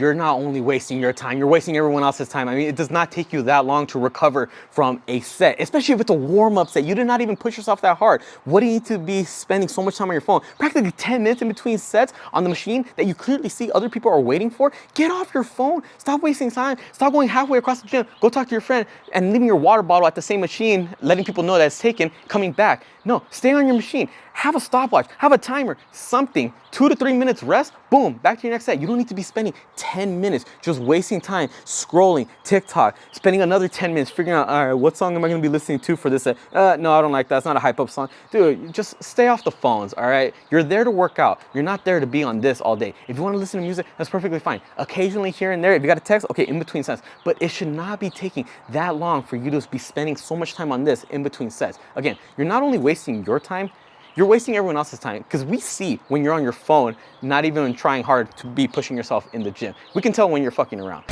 you're not only wasting your time, you're wasting everyone else's time. I mean, it does not take you that long to recover from a set, especially if it's a warm-up set. You did not even push yourself that hard. What do you need to be spending so much time on your phone? Practically 10 minutes in between sets on the machine that you clearly see other people are waiting for. Get off your phone. Stop wasting time. Stop going halfway across the gym. Go talk to your friend and leaving your water bottle at the same machine, letting people know that it's taken, coming back. No, stay on your machine. Have a stopwatch, have a timer, something. 2 to 3 minutes rest, boom, back to your next set. You don't need to be spending 10 minutes just wasting time scrolling TikTok, spending another 10 minutes figuring out, all right, what song am I gonna be listening to for this set? No, I don't like that. It's not a hype up song. Dude, just stay off the phones, all right? You're there to work out. You're not there to be on this all day. If you wanna listen to music, that's perfectly fine. Occasionally here and there, if you got a text, okay, in between sets. But it should not be taking that long for you to be spending so much time on this in between sets. Again, you're not only wasting your time, you're wasting everyone else's time, because we see when you're on your phone, not even trying hard to be pushing yourself in the gym. We can tell when you're fucking around.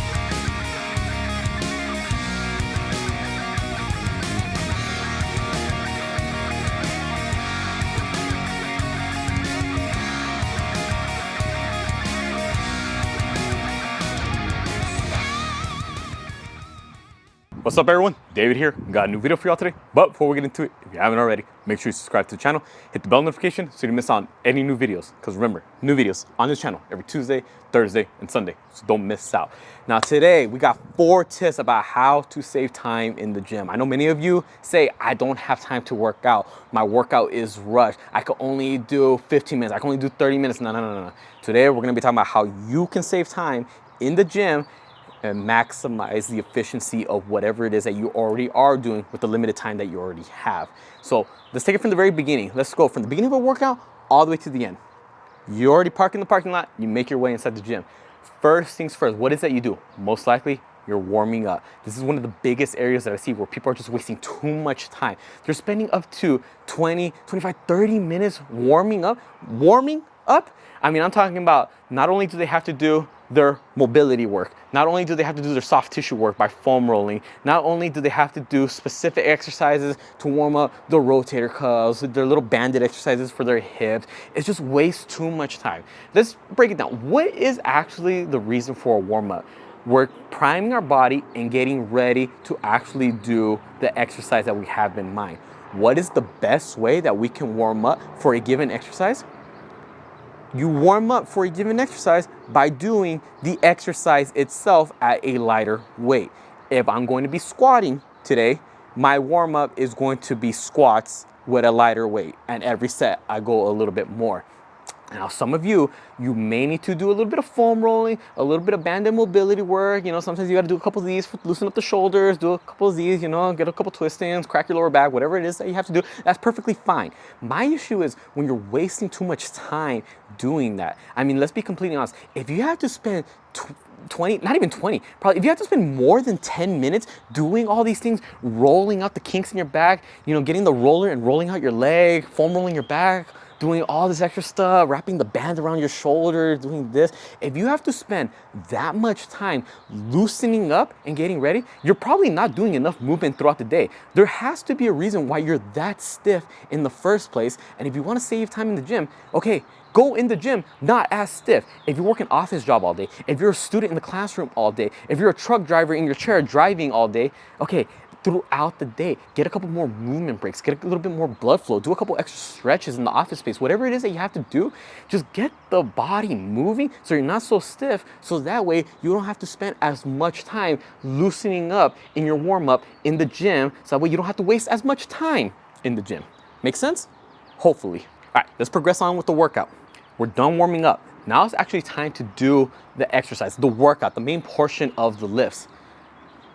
What's up everyone, David here. Got a new video for y'all today, but before we get into it, if you haven't already, make sure you subscribe to the channel, hit the bell notification so you don't miss out on any new videos, because remember, new videos on this channel every Tuesday, Thursday, and Sunday, so don't miss out. Now today, we got 4 tips about how to save time in the gym. I know many of you say, I don't have time to work out. My workout is rushed. I can only do 15 minutes. I can only do 30 minutes. No. Today, we're gonna be talking about how you can save time in the gym and maximize the efficiency of whatever it is that you already are doing with the limited time that you already have. So let's take it from the very beginning. Let's go from the beginning of a workout all the way to the end. You already park in the parking lot, you make your way inside the gym. First things first, what is that you do? Most likely, you're warming up. This is one of the biggest areas that I see where people are just wasting too much time. They're spending up to 20, 25, 30 minutes warming up. Warming up? I mean, I'm talking about not only do they have to do their mobility work, not only do they have to do their soft tissue work by foam rolling, not only do they have to do specific exercises to warm up the rotator cuffs, their little banded exercises for their hips. It just wastes too much time. Let's break it down. What is actually the reason for a warm up? We're priming our body and getting ready to actually do the exercise that we have in mind. What is the best way that we can warm up for a given exercise? You warm up for a given exercise by doing the exercise itself at a lighter weight. If I'm going to be squatting today, my warm up is going to be squats with a lighter weight. And every set, I go a little bit more. Now, some of you may need to do a little bit of foam rolling, a little bit of banded mobility work. You know, sometimes you got to do a couple of these, loosen up the shoulders, do a couple of these, you know, get a couple twist-ins, crack your lower back, whatever it is that you have to do. That's perfectly fine. My issue is when you're wasting too much time doing that. I mean, let's be completely honest. If you have to spend 20, not even 20, probably if you have to spend more than 10 minutes doing all these things, rolling out the kinks in your back, you know, getting the roller and rolling out your leg, foam rolling your back, doing all this extra stuff, wrapping the band around your shoulder, doing this. If you have to spend that much time loosening up and getting ready, you're probably not doing enough movement throughout the day. There has to be a reason why you're that stiff in the first place. And if you want to save time in the gym, okay, go in the gym not as stiff. If you work an office job all day, if you're a student in the classroom all day, if you're a truck driver in your chair driving all day, okay, throughout the day, get a couple more movement breaks, get a little bit more blood flow, do a couple extra stretches in the office space, whatever it is that you have to do, just get the body moving so you're not so stiff, so that way you don't have to spend as much time loosening up in your warm-up in the gym, so that way you don't have to waste as much time in the gym. Make sense? Hopefully. All right, let's progress on with the workout. We're done warming up. Now it's actually time to do the exercise, the workout, the main portion of the lifts.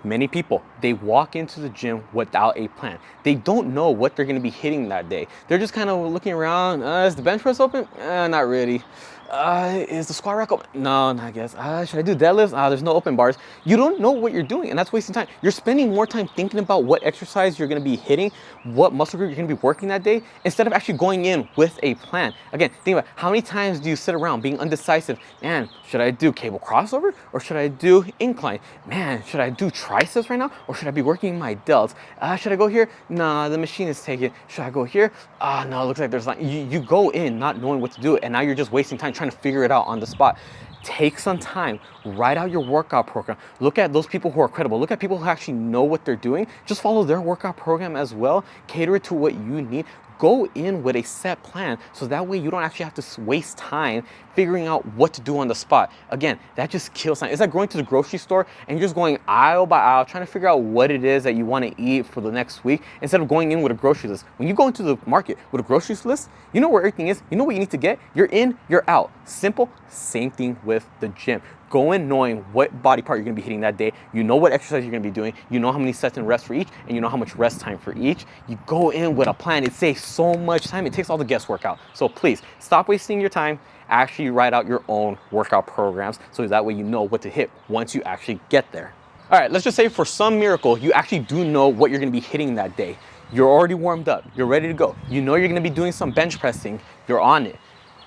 Many people, they walk into the gym without a plan. They don't know what they're gonna be hitting that day. They're just kind of looking around, is the bench press open? Not really. Is the squat rack open? No, not I guess. Should I do deadlifts? There's no open bars. You don't know what you're doing, and that's wasting time. You're spending more time thinking about what exercise you're gonna be hitting, what muscle group you're gonna be working that day, instead of actually going in with a plan. Again, think about how many times do you sit around being undecisive? Man, should I do cable crossover or should I do incline? Man, should I do triceps right now or should I be working my delts? Should I go here? Nah, the machine is taken. Should I go here? No, it looks like there's not. You go in not knowing what to do, and now you're just wasting time trying to figure it out on the spot. Take some time, Write out your workout program. Look at those people who are credible. Look at people who actually know what they're doing. Just follow their workout program as well. Cater it to what you need. Go in with a set plan so that way you don't actually have to waste time figuring out what to do on the spot. Again, that just kills time. It's like going to the grocery store and you're just going aisle by aisle trying to figure out what it is that you want to eat for the next week instead of going in with a grocery list. When you go into the market with a grocery list, you know where everything is, you know what you need to get, you're in, you're out. Simple. Same thing with the gym. Go in knowing what body part you're gonna be hitting that day. You know what exercise you're gonna be doing. You know how many sets and rests for each, and you know how much rest time for each. You go in with a plan. It saves so much time. It takes all the guesswork out. So please, stop wasting your time. Actually write out your own workout programs so that way you know what to hit once you actually get there. All right, let's just say for some miracle, you actually do know what you're gonna be hitting that day. You're already warmed up. You're ready to go. You know you're gonna be doing some bench pressing. You're on it.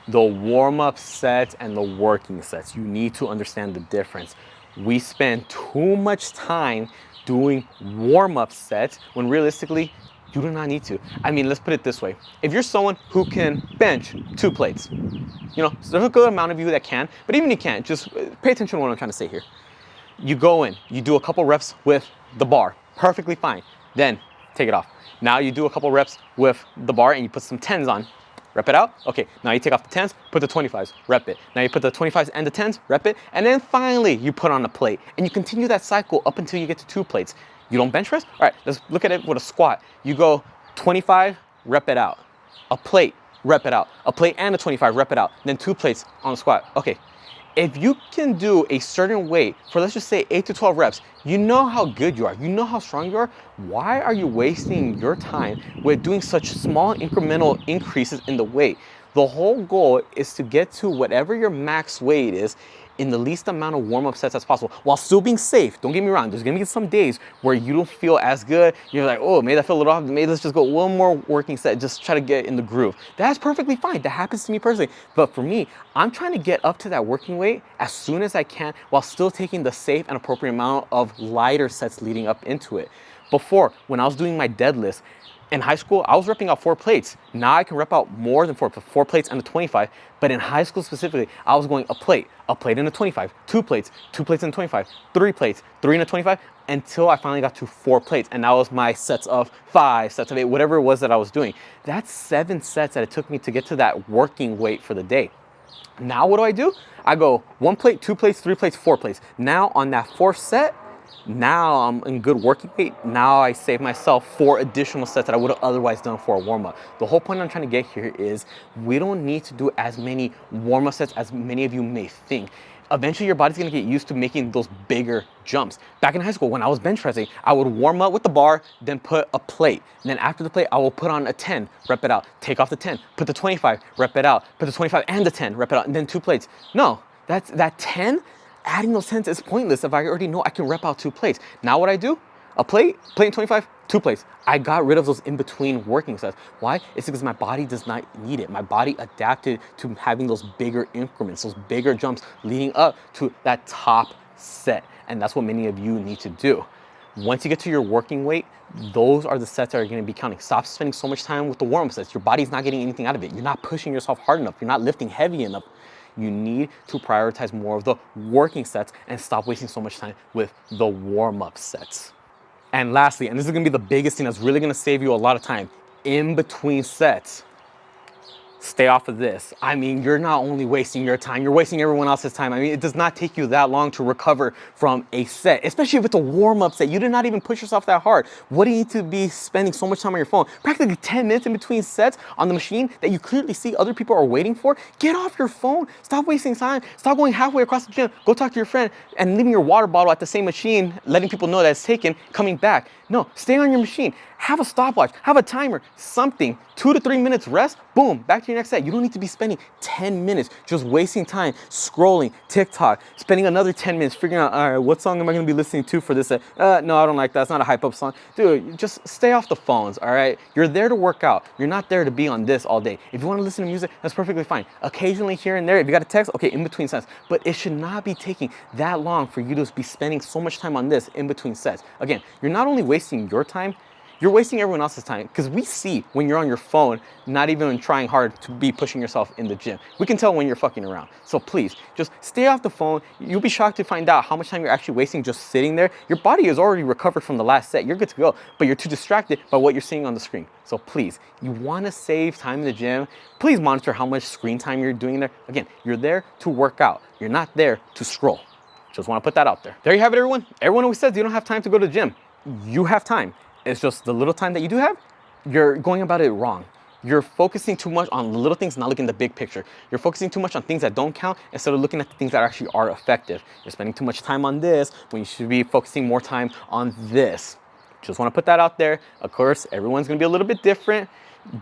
The warm-up sets and the working sets, you need to understand the difference. We spend too much time doing warm-up sets when realistically, you do not need to. I mean, let's put it this way. If you're someone who can bench 2 plates, you know, so there's a good amount of you that can, but even if you can't, just pay attention to what I'm trying to say here. You go in, you do a couple reps with the bar, perfectly fine. Then take it off. Now you do a couple reps with the bar and you put some 10s on. Rep it out. Okay, now you take off the 10s, put the 25s, rep it. Now you put the 25s and the 10s, rep it. And then finally you put on a plate and you continue that cycle up until you get to 2 plates. You don't bench press? All right, let's look at it with a squat. You go 25, rep it out. A plate, rep it out. A plate and a 25, rep it out. Then 2 plates on the squat. Okay. If you can do a certain weight for, let's just say 8 to 12 reps, you know how good you are, you know how strong you are. Why are you wasting your time with doing such small incremental increases in the weight? The whole goal is to get to whatever your max weight is in the least amount of warm-up sets as possible while still being safe. Don't get me wrong, there's gonna be some days where you don't feel as good. You're like, oh, maybe I feel a little off, maybe let's just go one more working set, just try to get in the groove. That's perfectly fine, that happens to me personally. But for me, I'm trying to get up to that working weight as soon as I can while still taking the safe and appropriate amount of lighter sets leading up into it. Before, when I was doing my deadlifts, in high school, I was repping out 4 plates. Now I can rep out more than 4 plates and a 25. But in high school specifically, I was going a plate and a 25, 2 plates and a 25, 3 plates, 3 and a 25, until I finally got to 4 plates. And that was my sets of 5, sets of 8, whatever it was that I was doing. That's 7 sets that it took me to get to that working weight for the day. Now what do? I go 1 plate, 2 plates, 3 plates, 4 plates. Now on that 4th set, now I'm in good working weight. Now I save myself 4 additional sets that I would have otherwise done for a warm-up. The whole point I'm trying to get here is we don't need to do as many warm-up sets as many of you may think. Eventually your body's gonna get used to making those bigger jumps. Back in high school, when I was bench pressing, I would warm up with the bar, then put a plate. And then after the plate, I will put on a 10, rep it out, take off the 10, put the 25, rep it out, put the 25 and the 10, rep it out, and then 2 plates. No, that 10, adding those 10s is pointless if I already know I can rep out 2 plates. Now what I do? A plate and 25, 2 plates. I got rid of those in-between working sets. Why? It's because my body does not need it. My body adapted to having those bigger increments, those bigger jumps leading up to that top set. And that's what many of you need to do. Once you get to your working weight, those are the sets that are gonna be counting. Stop spending so much time with the warm-up sets. Your body's not getting anything out of it. You're not pushing yourself hard enough. You're not lifting heavy enough. You need to prioritize more of the working sets and stop wasting so much time with the warm-up sets. And lastly, and this is gonna be the biggest thing that's really gonna save you a lot of time, in between sets, stay off of this. I mean, you're not only wasting your time, you're wasting everyone else's time. I mean, it does not take you that long to recover from a set, especially if it's a warm-up set. You did not even push yourself that hard. What do you need to be spending so much time on your phone? Practically 10 minutes in between sets on the machine that you clearly see other people are waiting for? Get off your phone. Stop wasting time. Stop going halfway across the gym. Go talk to your friend and leaving your water bottle at the same machine, letting people know that it's taken, coming back. No, stay on your machine. Have a stopwatch, have a timer, something. 2 to 3 minutes rest, boom, back to your next set. You don't need to be spending 10 minutes just wasting time scrolling TikTok, spending another 10 minutes figuring out, all right, what song am I gonna be listening to for this set? No, I don't like that, it's not a hype up song. Dude, just stay off the phones, all right? You're there to work out. You're not there to be on this all day. If you wanna listen to music, that's perfectly fine. Occasionally here and there, if you got a text, okay, in between sets. But it should not be taking that long for you to be spending so much time on this in between sets. Again, you're not only wasting your time, you're wasting everyone else's time, because we see when you're on your phone, not even trying hard to be pushing yourself in the gym. We can tell when you're fucking around. So please, just stay off the phone. You'll be shocked to find out how much time you're actually wasting just sitting there. Your body is already recovered from the last set. You're good to go, but you're too distracted by what you're seeing on the screen. So please, you wanna save time in the gym, please monitor how much screen time you're doing there. Again, you're there to work out. You're not there to scroll. Just wanna put that out there. There you have it, everyone. Everyone always says you don't have time to go to the gym. You have time. It's just the little time that you do have, you're going about it wrong. You're focusing too much on little things, not looking at the big picture. You're focusing too much on things that don't count instead of looking at the things that actually are effective. You're spending too much time on this when you should be focusing more time on this. Just want to put that out there. Of course, everyone's going to be a little bit different.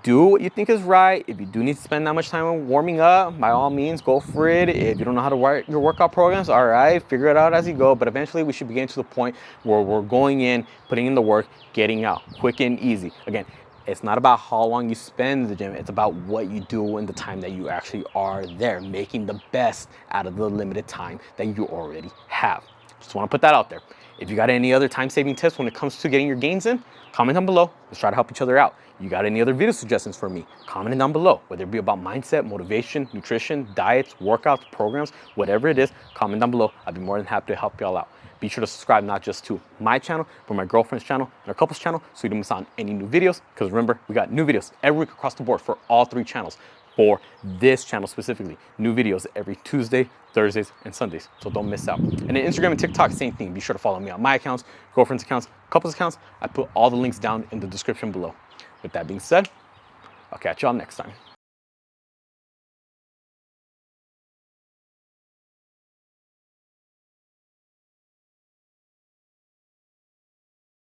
Do what you think is right. If you do need to spend that much time warming up, by all means, go for it. If you don't know how to write your workout programs, all right, figure it out as you go. But eventually, we should be getting to the point where we're going in, putting in the work, getting out, quick and easy. Again, it's not about how long you spend in the gym. It's about what you do in the time that you actually are there, making the best out of the limited time that you already have. Just want to put that out there. If you got any other time-saving tips when it comes to getting your gains in, comment down below. Let's try to help each other out. You got any other video suggestions for me? Comment down below, whether it be about mindset, motivation, nutrition, diets, workouts, programs, whatever it is, comment down below. I'd be more than happy to help y'all out. Be sure to subscribe not just to my channel, but my girlfriend's channel and our couple's channel so you don't miss out on any new videos. Because remember, we got new videos every week across the board for all 3 channels. For this channel specifically, new videos every Tuesday, Thursdays, and Sundays. So don't miss out. And then Instagram and TikTok, same thing. Be sure to follow me on my accounts, girlfriend's accounts, couple's accounts. I put all the links down in the description below. With that being said, I'll catch y'all next time.